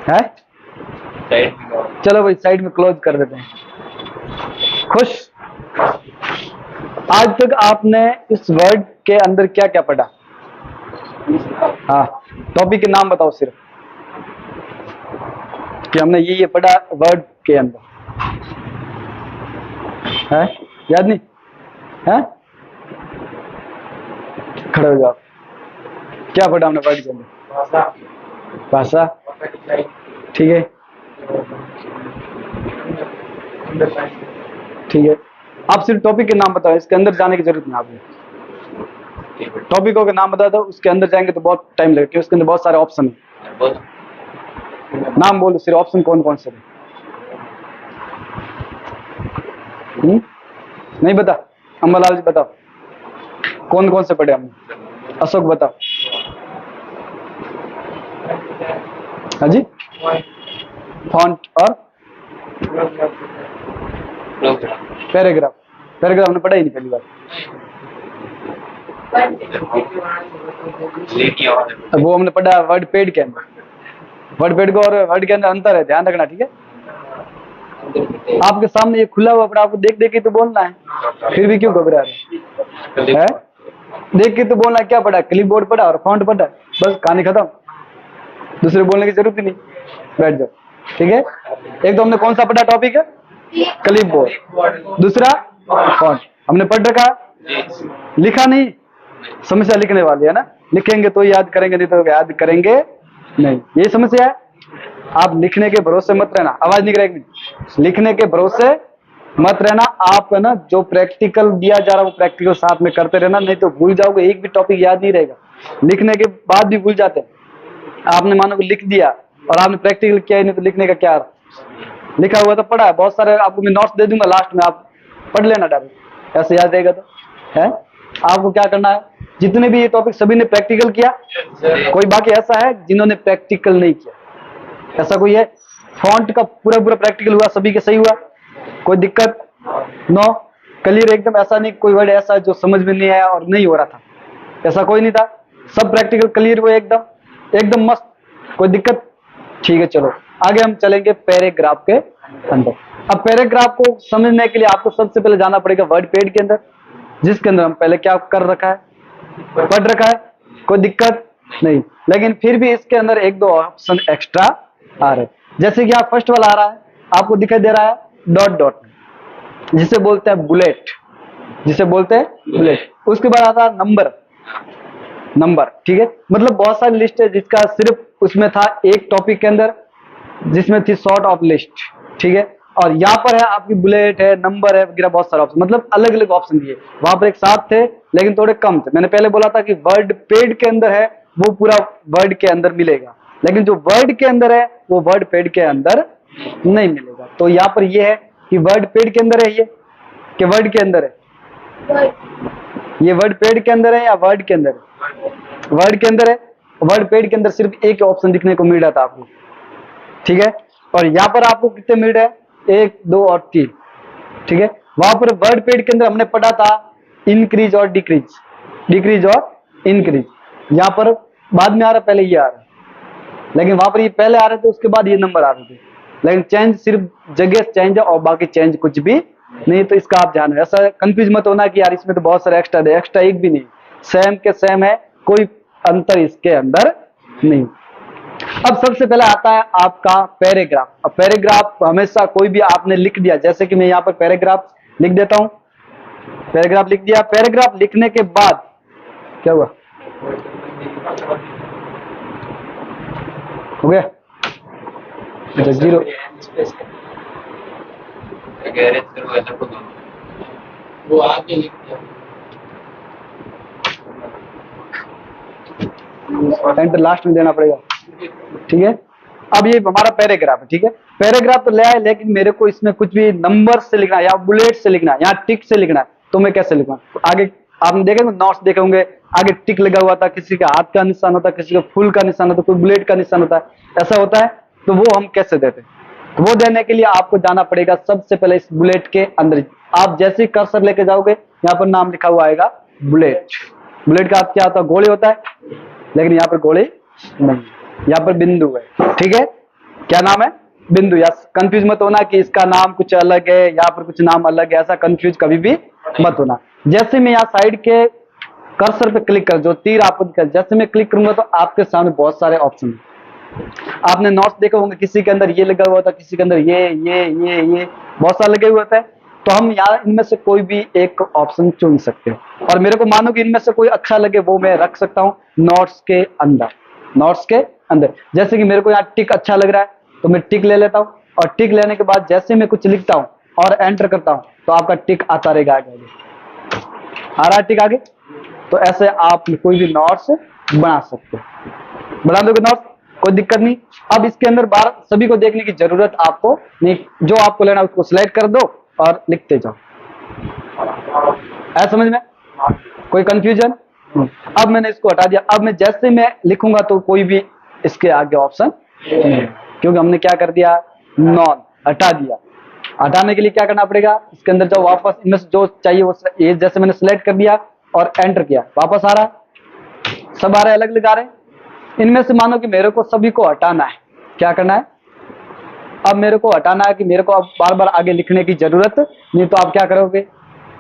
है? चलो भाई साइड में क्लोज कर देते हैं। खुश? आज तक आपने इस वर्ड के अंदर क्या क्या पढ़ा? हाँ, टॉपिक के नाम बताओ सिर्फ, कि हमने ये पढ़ा वर्ड के अंदर। है? याद नहीं है? खड़े हो जाओ। क्या पढ़ा हमने वर्ड के अंदर? भाषा। ठीक है, ठीक है। आप सिर्फ टॉपिक के नाम बताओ, इसके अंदर जाने की जरूरत नहीं आपको। टॉपिकों के नाम बता दो, उसके अंदर जाएंगे तो बहुत टाइम लगेगा, क्योंकि उसके अंदर बहुत सारे ऑप्शन है। नाम बोलो सिर्फ, ऑप्शन कौन कौन से है? नहीं बता? अम्बालाल जी बताओ, कौन कौन से पढ़े हमने? अशोक बताओ। हाँ जी, फॉन्ट और पैराग्राफ। पैराग्राफ हमने पढ़ा ही नहीं पहली बार। वो हमने पढ़ा वर्ड पेड के अंदर। वर्ड पेड को और वर्ड के अंदर अंतर है, ध्यान रखना, ठीक है? आपके सामने ये खुला हुआ पड़ा, आपको देख देख के तो बोलना है, फिर भी क्यों घबरा रहे हैं? देख के तो बोलना है। क्या पढ़ा? क्लिप बोर्ड पढ़ा और फॉन्ट पढ़ा, बस कहानी खत्म। दूसरे बोलने की जरूरत ही नहीं, बैठ जाओ, ठीक है? एक तो हमने कौन सा पढ़ा टॉपिक है? Clip board. दूसरा फॉन्ट हमने पढ़ रखा, लिखा नहीं। समस्या लिखने वाली है ना, लिखेंगे तो याद करेंगे, नहीं तो याद करेंगे नहीं, ये समस्या है। आप लिखने के भरोसे मत रहना। आवाज नहीं करेगी। लिखने के भरोसे मत रहना। आप है ना, जो प्रैक्टिकल दिया जा रहा है वो प्रैक्टिकल साथ में करते रहना, नहीं तो भूल जाओगे, एक भी टॉपिक याद नहीं रहेगा। लिखने के बाद भी भूल जाते हैं। आपने मानो कि लिख दिया और आपने प्रैक्टिकल किया ही नहीं, तो लिखने का क्या अर्थ? लिखा हुआ तो पढ़ा है, बहुत सारे आपको मैं नोट्स दे दूंगा, लास्ट में आप पढ़ लेना डायरेक्ट, ऐसे याद रहेगा तो है। आपको क्या करना है, जितने भी ये टॉपिक सभी ने प्रैक्टिकल किया, कोई बाकी ऐसा है जिन्होंने प्रैक्टिकल नहीं किया? ऐसा कोई है? फॉन्ट का पूरा पूरा प्रैक्टिकल हुआ, सभी के सही हुआ, कोई दिक्कत? नो, क्लियर एकदम। ऐसा नहीं कोई वर्ड ऐसा जो समझ में नहीं आया और नहीं हो रहा था, ऐसा कोई नहीं था। सब प्रैक्टिकल क्लियर हुए, एकदम एकदम मस्त, कोई दिक्कत? ठीक है, चलो आगे हम चलेंगे पैराग्राफ के अंदर। अब पैराग्राफ को समझने के लिए आपको सबसे पहले जाना पड़ेगा वर्ड पेड के अंदर, जिसके अंदर हम पहले क्या कर रखा है, पढ़ रखा है, कोई दिक्कत नहीं। लेकिन फिर भी इसके अंदर एक दो ऑप्शन एक्स्ट्रा आ रहे, जैसे कि आप फर्स्ट वाला आ रहा है, आपको दिखाई दे रहा है डॉट डॉट, जिसे बोलते हैं बुलेट, जिसे बोलते हैं बुलेट। उसके बाद आता है नंबर, नंबर, ठीक है? मतलब बहुत सारी लिस्ट है, जिसका सिर्फ उसमें था एक टॉपिक के अंदर, जिसमें थी शॉर्ट ऑफ लिस्ट, ठीक है? और यहाँ पर है आपकी बुलेट है, नंबर है वगैरह, बहुत सारे ऑप्शन, मतलब अलग अलग ऑप्शन दिए। वहां पर एक साथ थे लेकिन थोड़े कम थे। मैंने पहले बोला था कि वर्ड पेड के अंदर है वो पूरा वर्ड के अंदर मिलेगा, लेकिन जो वर्ड के अंदर है वो वर्ड पेड के अंदर नहीं मिलेगा। तो यहाँ पर ये है कि वर्ड पेड के अंदर है ये, कि वर्ड के अंदर है? ये वर्ड पेड के अंदर है या वर्ड के अंदर है? वर्ड के अंदर है। वर्ड पेड के अंदर सिर्फ एक ऑप्शन दिखने को मिल रहा था आपको, ठीक है? और यहाँ पर आपको कितने मिल रहे हैं? 1, 2 और 3, ठीक है? वहां पर वर्ड पेड के अंदर हमने पढ़ा था इंक्रीज और डिक्रीज, डिक्रीज और इंक्रीज। यहाँ पर बाद में आ रहा, पहले ये आ रहा, लेकिन वहां पर ये पहले आ रहे थे, उसके बाद ये नंबर आ रहे थे। लेकिन चेंज सिर्फ जगह चेंज है और बाकी चेंज कुछ भी नहीं। तो इसका आप ध्यान रखें, ऐसा कंफ्यूज मत होना कि यार इसमें तो बहुत सारे एक्स्ट्रा है। एक्स्ट्रा एक भी नहीं, सेम के सेम है, कोई अंतर इसके अंदर नहीं। अब सबसे पहले आता है आपका पैराग्राफ। अब पैराग्राफ हमेशा कोई भी आपने लिख दिया, जैसे कि मैं यहाँ पर पैराग्राफ लिख देता हूं, पैराग्राफ लिख दिया। पैराग्राफ लिखने के बाद क्या हुआ? हो गया? जीरो वो आगे लिख दिया, एंटर लास्ट में देना पड़ेगा, ठीक है? अब ये हमारा पैराग्राफ है, ठीक है? पैराग्राफ तो ले आए, लेकिन मेरे को इसमें कुछ भी नंबर से लिखना है या बुलेट से लिखना है या टिक से लिखना है, तो मैं कैसे लिखूंगा? आगे आपने देखे नोट्स देखे होंगे, आगे टिक लगा हुआ था, किसी का हाथ का निशान होता है, किसी का फुल का निशान होता है, कोई बुलेट का निशान होता है, ऐसा होता है। तो वो हम कैसे देते हैं? तो वो देने के लिए आपको जाना पड़ेगा सबसे पहले इस बुलेट के अंदर। आप जैसे ही कर्सर लेके जाओगे, यहाँ पर नाम लिखा हुआ आएगा बुलेट। बुलेट का क्या होता है? गोले होता है, लेकिन यहाँ पर गोले नहीं। यहाँ पर बिंदु है, ठीक है, क्या नाम है, बिंदु। या कंफ्यूज मत होना कि इसका नाम कुछ अलग है, यहाँ पर कुछ नाम अलग है, ऐसा कंफ्यूज कभी भी मत होना। जैसे मैं यहाँ साइड के कर्सर पे क्लिक कर, जो तीर आपको दिखा, जैसे मैं क्लिक करूंगा तो आपके सामने बहुत सारे ऑप्शन है। आपने नोट्स देखे होंगे, किसी के अंदर ये लगा हुआ था, किसी के अंदर ये बहुत सारे लगे हुए होते हैं। तो हम यहाँ इनमें से कोई भी एक ऑप्शन चुन सकते हो, और मेरे को मानो कि इनमें से कोई अच्छा लगे वो मैं रख सकता हूँ नोट्स के अंदर। नोट्स के अंदर जैसे कि मेरे को यहाँ टिक अच्छा लग रहा है तो मैं टिक ले लेता हूँ, और टिक लेने के बाद जैसे मैं कुछ लिखता हूँ और एंटर करता हूँ तो आपका टिक आता रहेगा आगे। आ रहा है टिक आगे। तो ऐसे आप कोई भी नोट्स बना सकते हो, बना दोगे नोट्स, कोई दिक्कत नहीं। अब इसके अंदर बार सभी को देखने की जरूरत आपको नहीं, जो आपको लेना उसको सिलेक्ट कर दो और लिखते जाओ। है समझ में, कोई कंफ्यूजन? अब मैंने इसको हटा दिया। अब मैं जैसे मैं लिखूंगा तो कोई भी इसके आगे ऑप्शन नहीं, क्योंकि हमने क्या कर दिया, नॉन हटा दिया। हटाने के लिए क्या करना पड़ेगा, इसके अंदर जाओ, वापस इनमें से जो चाहिए वो ये जैसे मैंने सिलेक्ट कर दिया और एंटर किया, वापस आ रहा, सब आ रहे, अलग अलग आ रहे। इनमें से मानो कि मेरे को सभी को हटाना है, क्या करना है, अब मेरे को हटाना है कि मेरे को अब बार बार आगे लिखने की जरूरत नहीं। तो आप क्या करोगे,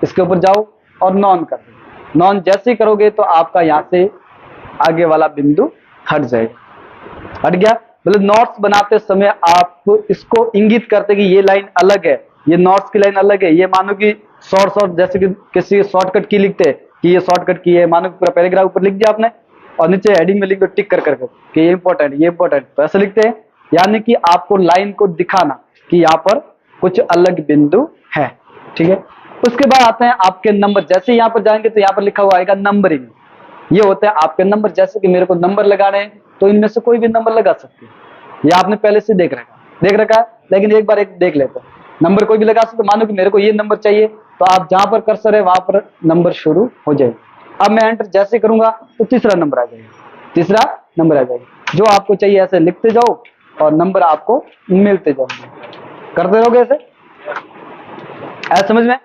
इसके ऊपर जाओ और नॉन कर दो। नॉन जैसे ही करोगे तो आपका यहाँ से आगे वाला बिंदु हट जाएगा। हट गया, मतलब नोट्स बनाते समय आप इसको इंगित करते कि ये लाइन अलग है, ये नोट्स की लाइन अलग है। ये मानो कि शॉर्ट जैसे कि किसी शॉर्टकट की लिखते हैं कि ये शॉर्टकट की है, मानो कि पूरा पैराग्राफ ऊपर लिख दिया आपने और नीचे हेडिंग में लिख दो टिक कर करके कि ये इंपॉर्टेंट, ये इंपॉर्टेंट, तो ऐसे लिखते हैं। यानी कि आपको लाइन को दिखाना कि यहाँ पर कुछ अलग बिंदु है, ठीक है। उसके बाद आते हैं आपके नंबर। जैसे यहाँ पर जाएंगे तो यहाँ पर लिखा हुआ आएगा नंबरिंग, ये होते हैं आपके नंबर। जैसे कि मेरे को नंबर लगाने हैं तो इनमें से कोई भी नंबर लगा सकते हैं, ये आपने पहले से देख रखा है, लेकिन एक बार एक देख लेते हैं। नंबर कोई भी लगा सकते, मानो कि मेरे को ये नंबर चाहिए तो आप जहां पर कर्सर है वहां पर नंबर शुरू हो जाएगा। अब मैं एंटर जैसे करूंगा तो तीसरा नंबर आ जाएगा, तीसरा नंबर आ जाएगा। जो आपको चाहिए ऐसे लिखते जाओ और नंबर आपको मिलते जाओगे, करते रहोगे ऐसे। समझ में,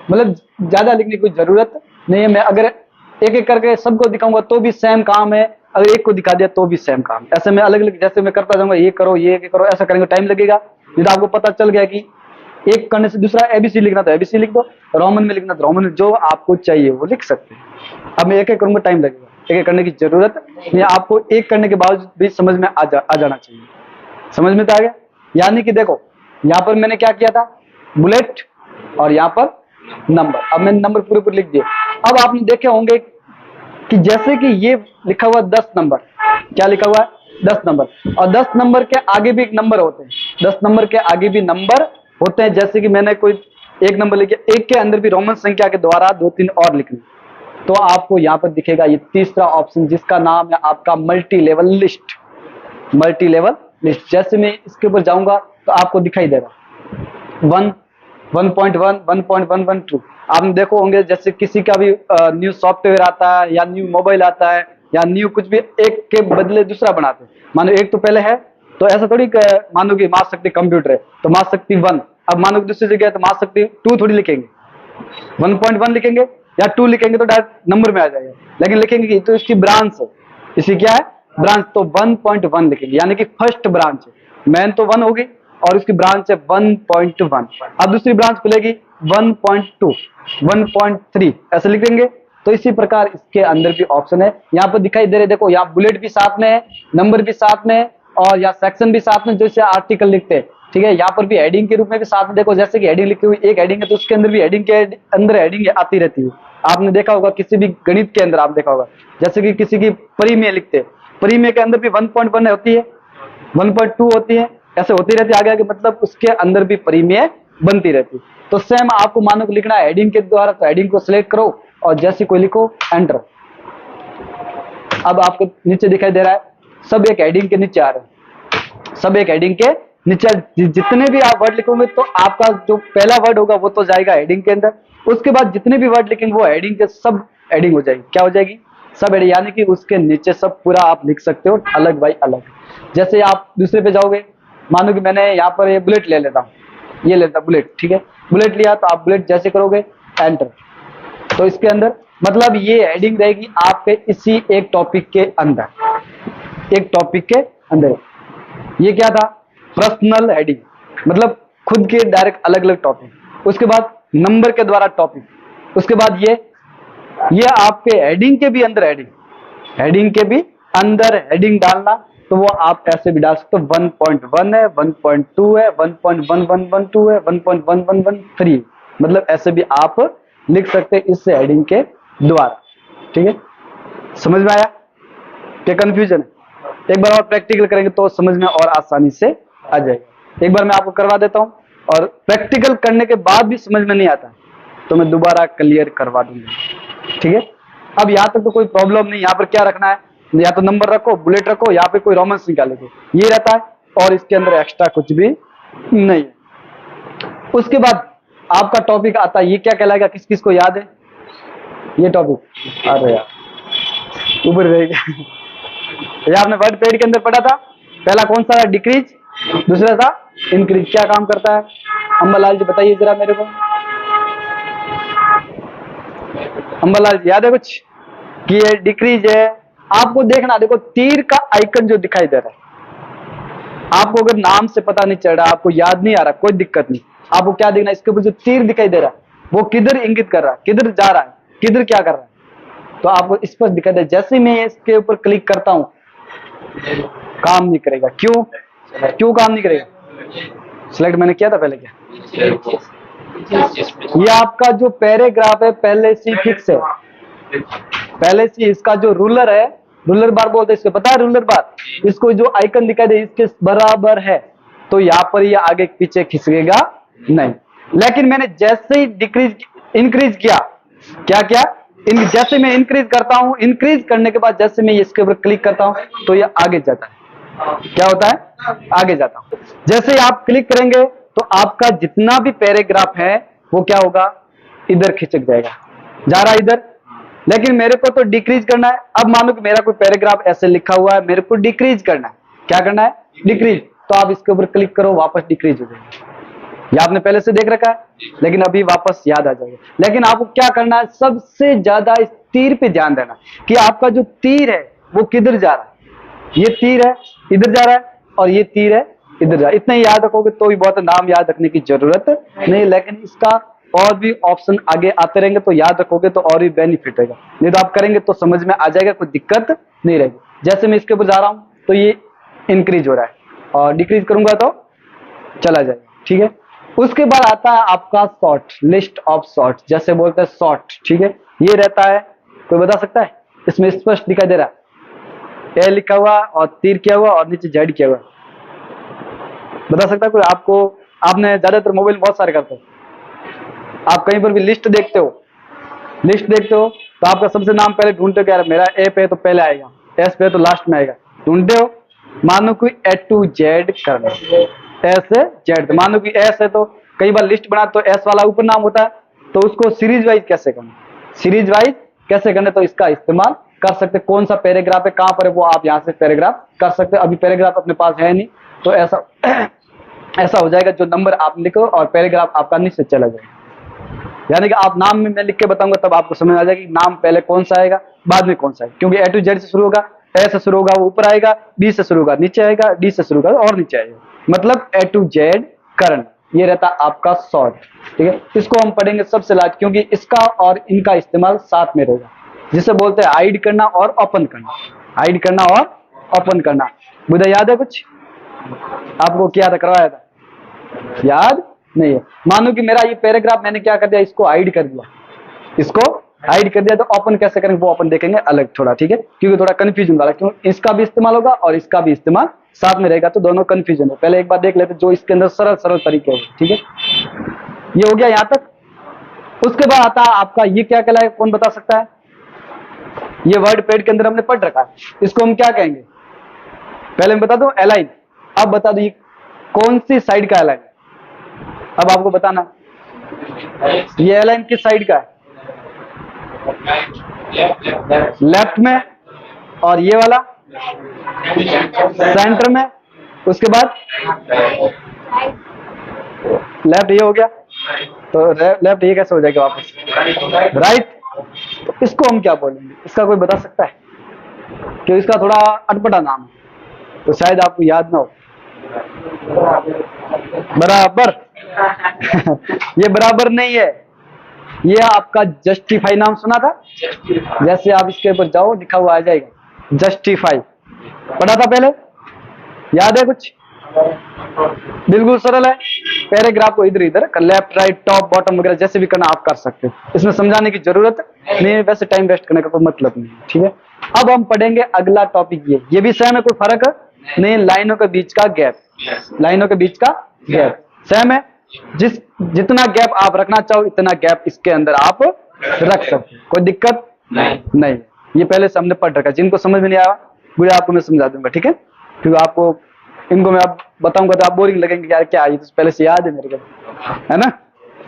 मतलब ज्यादा लिखने की कोई जरूरत नहीं है। मैं अगर एक एक करके सबको दिखाऊंगा तो भी सेम काम है, अगर एक को दिखा दिया तो भी सेम काम। ऐसे में अलग अलग जैसे मैं करता जाऊंगा, ये करो ये करो, ऐसा करेंगे टाइम लगेगा। नहीं तो आपको पता चल गया कि एक करने से दूसरा, एबीसी लिखना तो एबीसी लिख दो, रोमन में लिखना तो रोमन में, जो आपको चाहिए वो लिख सकते हैं। अब मैं एक एक करूंगा, टाइम लगेगा, एक एक करने की जरूरत नहीं। आपको एक करने के बावजूद भी समझ में आ जाना चाहिए। समझ में तो आ गया। यानी कि देखो यहाँ पर मैंने क्या किया था, बुलेट और यहाँ पर नंबर। अब मैंने नंबर पूरे पूरे लिख दिए। अब आपने देखे होंगे कि जैसे कि ये लिखा हुआ 10 नंबर, क्या लिखा हुआ है 10 नंबर, और 10 नंबर के आगे भी एक नंबर होते हैं, 10 नंबर के आगे भी नंबर होते हैं। जैसे कि मैंने कोई एक नंबर लिख दिया, एक के अंदर भी रोमन संख्या के द्वारा 2-3 और लिखनी, तो आपको यहाँ पर दिखेगा ये तीसरा ऑप्शन जिसका नाम है आपका multi level list. Multi level list जैसे मैं इसके ऊपर जाऊंगा तो आपको दिखाई देगा 1, 1.1, 1.112। आपने देखो होंगे जैसे किसी का भी न्यू सॉफ्टवेयर आता है या न्यू मोबाइल आता है या न्यू कुछ भी, एक के बदले दूसरा बनाते हैं। मानो एक तो पहले है तो ऐसा थोड़ी मानो कि मास शक्ति कंप्यूटर है तो मास शक्ति 1, अब मानो कि दूसरी जगह है तो मास शक्ति 2 थोड़ी लिखेंगे, 1.1 लिखेंगे या 2 लिखेंगे तो डायरेक्ट नंबर में आ जाएगा। लेकिन लिखेंगे कि तो इसकी ब्रांच है, इसी क्या है ब्रांच, तो 1.1 लिखेंगे, यानी कि फर्स्ट ब्रांच है। मेन तो 1 होगी और उसकी ब्रांच है 1.1। अब दूसरी ब्रांच खुलेगी 1.2, 1.3, ऐसे लिख देंगे। तो इसी प्रकार इसके अंदर भी ऑप्शन है, यहाँ पर दिखाई दे रहे, देखो यहाँ बुलेट भी साथ में है, नंबर भी साथ में है और यहाँ सेक्शन भी साथ में, जैसे आर्टिकल लिखते हैं, ठीक है। यहाँ पर भी हेडिंग के रूप में भी साथ में, देखो जैसे कि हेडिंग लिखी हुई, एक हेडिंग है तो उसके अंदर भी हेडिंग के अंदर हेडिंग आती रहती है। आपने देखा होगा किसी भी गणित के अंदर, आप देखा होगा जैसे कि किसी की परिमेय लिखते हैं, परिमेय के अंदर भी 1.1 होती है, 1.2 होती है, ऐसे होती रहती है आगे आगे, मतलब उसके अंदर भी परिमेय बनती रहती है। तो सेम आपको मानो को लिखना है हेडिंग के द्वारा, तो हेडिंग को सिलेक्ट करो और जैसे कोई लिखो एंटर। अब आपको नीचे दिखाई दे रहा है सब एक हेडिंग के नीचे आ रहे हैं, सब एक हेडिंग के नीचे। जितने भी आप वर्ड लिखोगे तो आपका जो पहला वर्ड होगा वो तो जाएगा हेडिंग के अंदर, उसके बाद जितने भी वर्ड लिखेंगे वो हेडिंग के सब हेडिंग हो जाएगी, क्या हो जाएगी सब हेडिंग, यानी कि उसके नीचे सब पूरा आप लिख सकते हो अलग बाई अलग। जैसे आप दूसरे पे जाओगे, मानो कि मैंने यहाँ पर ये बुलेट ले लेता हूँ, ये लेता बुलेट, ठीक है, बुलेट लिया तो आप बुलेट जैसे करोगे एंटर, तो इसके अंदर मतलब ये हेडिंग रहेगी आपके इसी एक टॉपिक के अंदर, एक टॉपिक के अंदर। ये क्या था? पर्सनल हेडिंग, मतलब खुद के डायरेक्ट अलग अलग टॉपिक। उसके बाद नंबर के द्वारा टॉपिक। उसके बाद ये आपके हेडिंग के भी अंदर हेडिंग के भी अंदर हेडिंग डालना, तो वो आप ऐसे भी डाल सकते हो 1.1 है, 1.2 है, 1.1112 है, 1.1113, मतलब ऐसे भी आप लिख सकते हैं इस हेडिंग के द्वारा। ठीक है, समझ में आया? क्या कंफ्यूजन है? एक बार और प्रैक्टिकल करेंगे तो समझ में और आसानी से आ जाएगा। एक बार मैं आपको करवा देता हूं, और प्रैक्टिकल करने के बाद भी समझ में नहीं आता तो मैं दोबारा क्लियर करवा दूंगा। ठीक है, अब यहां तक तो कोई प्रॉब्लम नहीं। यहाँ पर क्या रखना है? या तो नंबर रखो, बुलेट रखो, या फिर कोई रोमन्स निकाले दो, ये रहता है, और इसके अंदर एक्स्ट्रा कुछ भी नहीं है। उसके बाद आपका टॉपिक आता है, ये क्या कहलाएगा? किस किस को याद है ये टॉपिक? अरे यार ऊपर रहेगा। ये आपने वर्ड पेड के अंदर पढ़ा था। पहला कौन सा? डिक्रीज, दूसरा था इंक्रीज। क्या काम करता है? अंबालाल जी बताइए जरा मेरे को। अंबालाल जी याद है कुछ कि ये डिक्रीज है? आपको देखना, देखो तीर का आइकन जो दिखाई दे रहा है, आपको अगर नाम से पता नहीं चल रहा, आपको याद नहीं आ रहा, कोई दिक्कत नहीं। आपको क्या देखना, इसके ऊपर जो तीर दिखाई दे रहा है वो किधर इंगित कर रहा है, किधर जा रहा है, किधर क्या कर रहा है, तो आपको स्पष्ट दिखाई दे। जैसे मैं इसके ऊपर क्लिक करता हूं काम नहीं करेगा। क्यों क्यों काम नहीं करेगा? सिलेक्ट मैंने किया था पहले। क्या ये आपका जो पैराग्राफ है पहले से फिक्स है, पहले से इसका जो रूलर है, रूलर बार बोलते हैं इसको, पता है रूलर बार? इसको जो आइकन दिखाई दे इसके बराबर है, तो यहाँ पर ये आगे पीछे खिसकेगा नहीं। लेकिन मैंने जैसे ही डिक्रीज इंक्रीज किया, क्या क्या जैसे मैं इंक्रीज करता हूं, इंक्रीज करने के बाद जैसे मैं इसके ऊपर क्लिक करता हूं तो ये आगे जाता है। क्या होता है? आगे जाता हूं। जैसे ही आप क्लिक करेंगे तो आपका जितना भी पैराग्राफ है वो क्या होगा? इधर खिसक जाएगा, जा रहा है इधर। लेकिन मेरे को तो डिक्रीज करना है। अब मानो कि मेरा कोई पैराग्राफ ऐसे लिखा हुआ है, मेरे को डिक्रीज करना है। क्या करना है? डिक्रीज। तो आप इसके ऊपर क्लिक करो, वापस डिक्रीज हो जाएगा। ये आपने पहले से देख रखा है, लेकिन अभी वापस याद आ जाएगा। लेकिन आपको क्या करना है? सबसे ज्यादा इस तीर पे ध्यान देना कि आपका जो तीर है वो किधर जा रहा है। ये तीर है इधर जा रहा है, और ये तीर है इधर जा रहा है। इतना ही याद रखोगे तो भी बहुत, नाम याद रखने की जरूरत नहीं। लेकिन इसका और भी ऑप्शन आगे आते रहेंगे तो याद रखोगे तो और भी बेनिफिट रहेगा। नहीं तो आप करेंगे तो समझ में आ जाएगा, कोई दिक्कत नहीं रहेगी। जैसे मैं इसके ऊपर जा रहा हूं तो ये इंक्रीज हो रहा है, और डिक्रीज करूंगा तो चला जाएगा। ठीक है, उसके बाद आता है आपका शॉर्ट, लिस्ट ऑफ शॉर्ट, जैसे बोलते हैं शॉर्ट। ठीक है, ये रहता है, कोई बता सकता है? इसमें स्पष्ट दिखाई दे रहा है, ए लिखा हुआ और तीर किया हुआ और नीचे जेड किया हुआ। बता सकता है कोई? आपको, आपने ज्यादातर मोबाइल बहुत सारे करते हो, आप कहीं पर भी लिस्ट देखते हो, तो आपका सबसे नाम पहले ढूंढते हो, क्या मेरा ए पे तो पहले आएगा, एस पे तो लास्ट में आएगा, ढूंढते हो। मानो कोई ए टू जेड करना, एस से जेड। मानो कि एस है तो कई बार लिस्ट बना तो एस वाला ऊपर नाम होता है, तो उसको सीरीज वाइज कैसे करना, सीरीज वाइज कैसे करना, तो इसका इस्तेमाल कर सकते। कौन सा पैराग्राफ है, कहां पर है, वो आप यहां से पैराग्राफ कर सकते हो। अभी पैराग्राफ अपने पास है नहीं, तो ऐसा ऐसा हो जाएगा, जो नंबर आप लिखो और पैराग्राफ आपका नीचे चला जाएगा। यानी कि आप नाम में मैं लिख के बताऊंगा तब आपको समझ आ जाएगा कि नाम पहले कौन सा आएगा, बाद में कौन सा है। क्योंकि ए टू जेड से शुरू होगा, ए से शुरू होगा वो ऊपर आएगा, बी से शुरू होगा नीचे आएगा, डी से शुरू होगा और नीचे आएगा, मतलब ए टू जेड करना। ये रहता आपका शॉर्ट। ठीक है, इसको हम पढ़ेंगे सबसे लास्ट, क्योंकि इसका और इनका इस्तेमाल साथ में रहेगा, जिसे बोलते हैं हाइड करना और ओपन करना। हाइड करना और ओपन करना, मुझे याद है कुछ आपको क्या था, करवाया था? याद नहीं है। मानो कि मेरा ये पैराग्राफ मैंने क्या कर दिया, इसको हाइड कर दिया, इसको हाइड कर दिया, तो ओपन कैसे करेंगे वो अपन देखेंगे अलग थोड़ा। ठीक है, क्योंकि थोड़ा कंफ्यूजन वाला, क्यों इसका भी इस्तेमाल होगा और इसका भी इस्तेमाल साथ में रहेगा, तो दोनों कंफ्यूजन है। पहले एक बार देख लेते जो इसके अंदर सरल सरल तरीके हैं। ठीक है, ये हो गया यहां तक। उसके बाद आता है आपका ये क्या कहलाएगा, कौन बता सकता है? ये वर्ड पैड के अंदर हमने पढ़ रखा है, इसको हम क्या कहेंगे? पहले मैं बता दूं अलाइन, अब बता दो ये कौन सी साइड का अलाइन। अब आपको बताना ये अलाइन किस साइड का है, लेफ्ट में, और ये वाला सेंटर में। उसके बाद लेफ्ट, ये हो गया, तो लेफ्ट ये कैसे हो जाएगा वापस, राइट। तो इसको हम क्या बोलेंगे, इसका कोई बता सकता है? क्योंकि इसका थोड़ा अटपटा नाम है, तो शायद आपको याद ना हो। बराबर ये बराबर नहीं है, ये आपका जस्टिफाई नाम सुना था? जैसे आप इसके ऊपर जाओ लिखा हुआ आ जाएगा जस्टिफाई, पढ़ा था पहले, याद है कुछ? बिल्कुल सरल है। पैराग्राफ को इधर इधर लेफ्ट राइट टॉप बॉटम वगैरह जैसे भी करना आप कर सकते हो, इसमें समझाने की जरूरत नहीं है, वैसे टाइम वेस्ट करने का कोई मतलब नहीं है, ठीक है। अब हम पढ़ेंगे अगला टॉपिक, ये भी सेम है, कोई फर्क नहीं, लाइनों के बीच का गैप, लाइनों के बीच का गैप सेम है, जितना गैप आप रखना चाहो इतना गैप इसके अंदर आप रख सकते हो, कोई दिक्कत नहीं। ये पहले से हमने पढ़ रखा, जिनको समझ में नहीं आया बुढ़े आपको मैं समझा दूंगा, ठीक है, क्योंकि आपको इनको मैं अब बताऊंगा तो आप बोरिंग लगेंगे, यार क्या ये तो पहले से याद है मेरे को, है ना,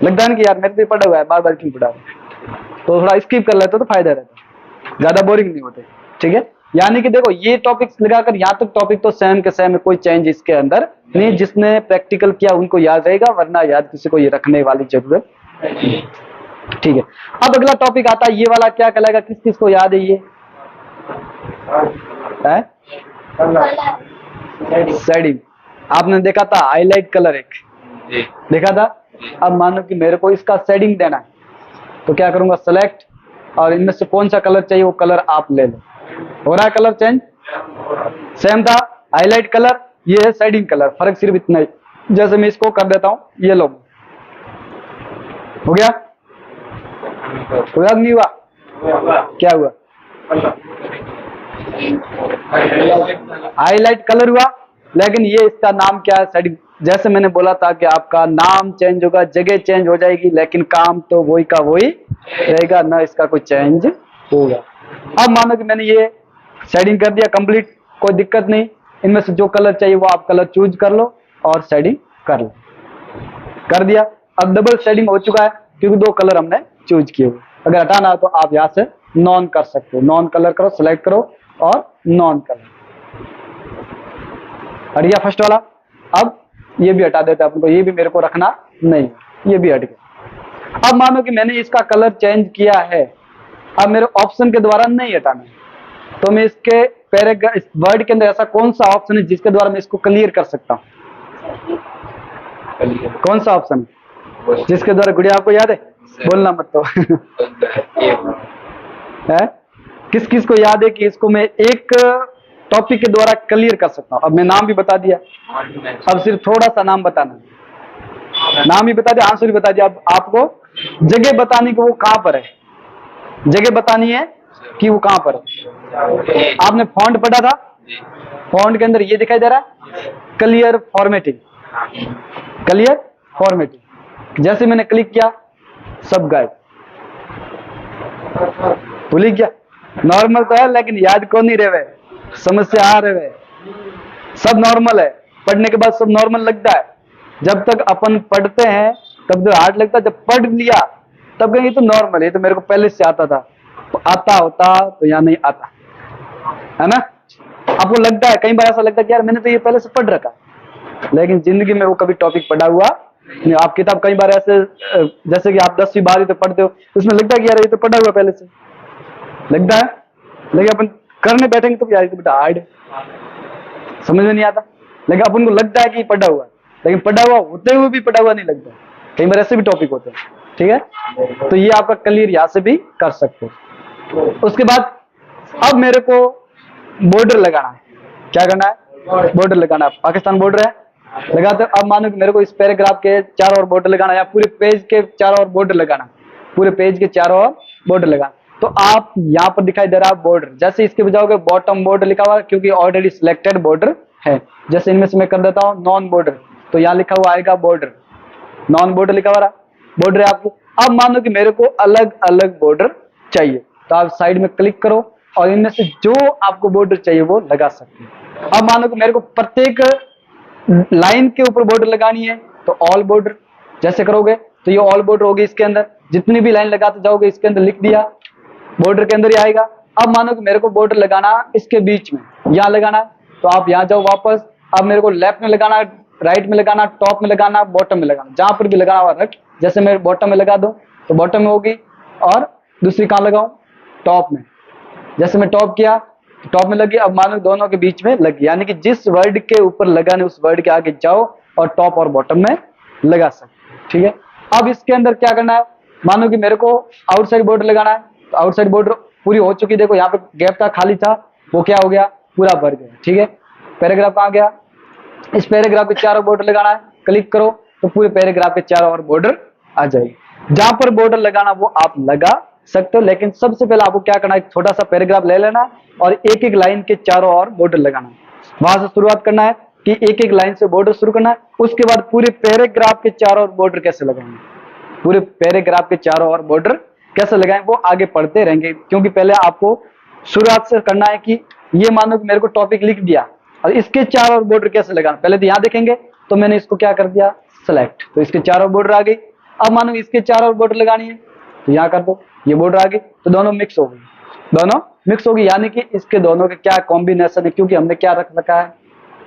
लगता है ना कि यार मेरे तो पढ़ा हुआ है, बार बार क्यों पढ़ा, तो थोड़ा स्किप कर लेते तो फायदा रहता, ज्यादा बोरिंग नहीं होते, ठीक है। यानी कि देखो ये टॉपिक्स लगाकर यहाँ तक टॉपिक तो सेम के सेम है, कोई चेंज इसके अंदर नहीं, जिसने प्रैक्टिकल किया उनको याद रहेगा, वरना याद किसी को ये रखने वाली जरूरत, ठीक है। अब अगला टॉपिक आता है, ये वाला क्या कहलाएगा, किस किस को याद है ये है? शेडिंग, आपने देखा था हाईलाइट कलर एक देखा था। अब मानो कि मेरे को इसका शेडिंग देना है, तो क्या करूंगा, सेलेक्ट, और इनमें से कौन सा कलर चाहिए वो कलर आप ले लो, हो रहा है कलर चेंज, सेम था हाईलाइट कलर, ये है शेडिंग कलर, फर्क सिर्फ इतना ही। जैसे मैं इसको कर देता हूं ये लो, हो गया, हुआ नहीं हुआ, क्या हुआ, हाईलाइट कलर हुआ, लेकिन ये इसका नाम क्या है, शेडिंग। जैसे मैंने बोला था कि आपका नाम चेंज होगा, जगह चेंज हो जाएगी, लेकिन काम तो वही का वही रहेगा, ना इसका कोई चेंज होगा। अब मानो कि मैंने ये शेडिंग कर दिया कंप्लीट, कोई दिक्कत नहीं, इनमें से जो कलर चाहिए वो आप कलर चूज कर लो और शेडिंग कर लो, कर दिया। अब डबल शेडिंग हो चुका है क्योंकि दो कलर हमने चूज किए हुए, अगर हटाना है तो आप यहाँ से नॉन कर सकते हो, नॉन कलर करो, सिलेक्ट करो और नॉन कलर, हट गया फर्स्ट वाला। अब ये भी हटा देते हैं अपन को, ये भी मेरे को रखना नहीं, ये भी हट गया। अब मानो कि मैंने इसका कलर चेंज किया है, अब मेरे ऑप्शन के द्वारा नहीं हटाना, तो मैं इसके पैराग्राफ इस वर्ड के अंदर ऐसा कौन सा ऑप्शन है जिसके द्वारा मैं इसको क्लियर कर सकता हूँ, कौन सा ऑप्शन जिसके द्वारा, गुड़िया आपको याद है, बोलना मत तो है, किस किस को याद है कि इसको मैं एक टॉपिक के द्वारा क्लियर कर सकता हूं। अब मैं नाम भी बता दिया, अब सिर्फ थोड़ा सा नाम बताना, नाम ही बता दिया, आंसर भी बता दिया, अब आपको जगह बतानी कि वो कहां पर है, जगह बतानी है कि वो कहां पर है। आपने फॉन्ट पढ़ा था, फॉन्ट के अंदर ये दिखाई दे रहा है क्लियर फॉर्मेटिंग, क्लियर फॉर्मेटिंग, जैसे मैंने क्लिक किया सब गायब, भूल गया, नॉर्मल तो है लेकिन याद को नहीं रहे, समस्या आ रहे, सब नॉर्मल है, पढ़ने के बाद सब नॉर्मल लगता है, जब तक अपन पढ़ते हैं तब तो हार्ड लगता है, जब पढ़ लिया तब कहेंगे तो नॉर्मल है, तो मेरे को पहले से आता था, आता होता तो यहाँ नहीं आता, है ना। आपको लगता है, कई बार ऐसा लगता है कि यार मैंने तो ये पहले से पढ़ रखा, लेकिन जिंदगी में वो कभी टॉपिक पढ़ा हुआ नहीं। आप किताब कई बार ऐसे, जैसे कि आप 10वीं 12वीं तो पढ़ते हो, उसमें लगता है कि यार ये तो पढ़ा हुआ पहले से, लगता है, लेकिन अपन करने बैठेंगे तो यार बेटा हार्ड समझ में नहीं आता, लेकिन अपन को लगता है कि पढ़ा हुआ, लेकिन पढ़ा हुआ होते हुए भी पढ़ा हुआ नहीं लगता, कई बार ऐसे भी टॉपिक होते हैं, ठीक है। तो ये आपका क्लियर यहाँ से भी कर सकते हो। उसके बाद अब मेरे को बॉर्डर लगाना है, क्या करना है, बॉर्डर लगाना है, पाकिस्तान बॉर्डर है लगाते। अब मानो कि मेरे को इस पैराग्राफ के चारों ओर बॉर्डर लगाना, या पूरे पेज के चारों ओर बॉर्डर लगाना, पूरे पेज के चारों ओर बॉर्डर लगाना, तो आप यहाँ पर दिखाई दे रहा है बॉर्डर, जैसे इसके बजाओगे बॉटम बॉर्डर लिखा हुआ है क्योंकि ऑलरेडी सिलेक्टेड बॉर्डर है। जैसे इनमें से मैं कर देता हूँ नॉन बॉर्डर, तो यहाँ लिखा हुआ आएगा बॉर्डर, नॉन बॉर्डर लिखा हुआ बॉर्डर है आपको। अब मानो कि मेरे को अलग अलग बॉर्डर चाहिए, तो आप साइड में क्लिक करो और इनमें से जो आपको बॉर्डर चाहिए वो लगा सकते हैं। अब मानो कि मेरे को प्रत्येक लाइन के ऊपर बॉर्डर लगानी है, तो ऑल बॉर्डर जैसे करोगे तो ये ऑल बॉर्डर होगी, इसके अंदर जितनी भी लाइन लगाते जाओगे इसके अंदर लिख दिया, बॉर्डर के अंदर ही आएगा। अब मानो कि मेरे को बॉर्डर लगाना इसके बीच में, यहाँ लगाना, तो आप यहाँ जाओ वापस, अब मेरे को लेफ्ट में लगाना, राइट में लगाना, टॉप में लगाना, बॉटम में लगाना, जहां पर भी लगाना हुआ रख। जैसे मैं बॉटम में लगा दूं तो बॉटम में होगी, और दूसरी कहां लगाऊं, टॉप में। जैसे मैं टॉप किया तो टॉप में लगी, अब मानो दोनों के बीच में लगी, यानी कि जिस वर्ड के ऊपर लगाने उस वर्ड के आगे जाओ और टॉप और बॉटम में लगा सकते। ठीक है, अब इसके अंदर क्या करना है, मानो कि मेरे को आउटसाइड बॉर्डर लगाना है, तो आउटसाइड बॉर्डर पूरी हो चुकी, देखो यहाँ पे गैप था, खाली था, वो क्या हो गया, पूरा भर गया। ठीक है, पैराग्राफ कहाँ गया, इस पैराग्राफ के चारों बॉर्डर लगाना है, क्लिक करो तो पूरे पैराग्राफ के चारों और बॉर्डर आ जाएगी। जहां पर बॉर्डर लगाना वो आप लगा सकते हो, लेकिन सबसे पहले आपको क्या करना है, छोटा सा पैराग्राफ ले लेना और एक एक लाइन के चारों और बॉर्डर लगाना है। वहां से शुरुआत करना है कि एक एक लाइन से बॉर्डर शुरू करना है, उसके बाद पूरे पैराग्राफ के चारों और बॉर्डर कैसे लगाएंगे, पूरे पैराग्राफ के चारों और बॉर्डर कैसे लगाएं वो आगे पढ़ते रहेंगे, क्योंकि पहले आपको शुरुआत से करना है कि ये मानो कि मेरे को टॉपिक लिख दिया और इसके चारों और बॉर्डर कैसे लगाना, पहले तो यहाँ देखेंगे, तो मैंने इसको क्या कर दिया, सेलेक्ट, तो इसके चारों बॉर्डर आ गई। अब मानो इसके चारों और बॉर्डर लगानी है, तो यहाँ कर दो, ये बॉर्डर आ गई, तो दोनों मिक्स हो गई, दोनों मिक्स होगी, यानी कि इसके दोनों के क्या कॉम्बिनेशन है, क्योंकि हमने क्या रख रखा है,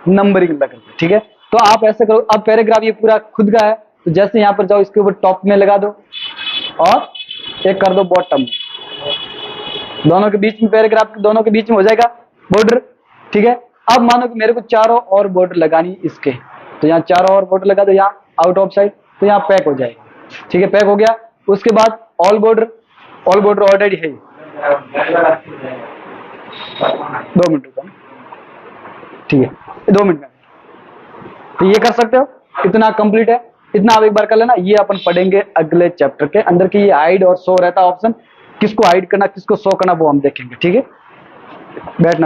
नंबरिंग रख रखा है। ठीक है, तो आप ऐसे करो, अब पैराग्राफ ये पूरा खुद का है, तो जैसे यहाँ पर जाओ इसके ऊपर टॉप में लगा दो और एक कर दो बॉटम में, दोनों के बीच में, पैराग्राफ के दोनों के बीच में हो जाएगा बॉर्डर। ठीक है, अब मानो कि मेरे को चारों और बॉर्डर लगानी इसके, तो यहाँ चारों और बॉर्डर लगा दो, यहाँ आउट ऑफ साइड, तो यहाँ पैक हो जाएगा। ठीक है, पैक हो गया, उसके बाद all border, all border already है, 2 मिनट रुको, ठीक है, 2 मिनट में, तो ये कर सकते हो, इतना कंप्लीट है, इतना आप एक बार कर लेना। ये अपन पढ़ेंगे अगले चैप्टर के अंदर की, ये हाइड और शो रहता है ऑप्शन, किसको हाइड करना किसको शो करना वो हम देखेंगे। ठीक है, बैठना।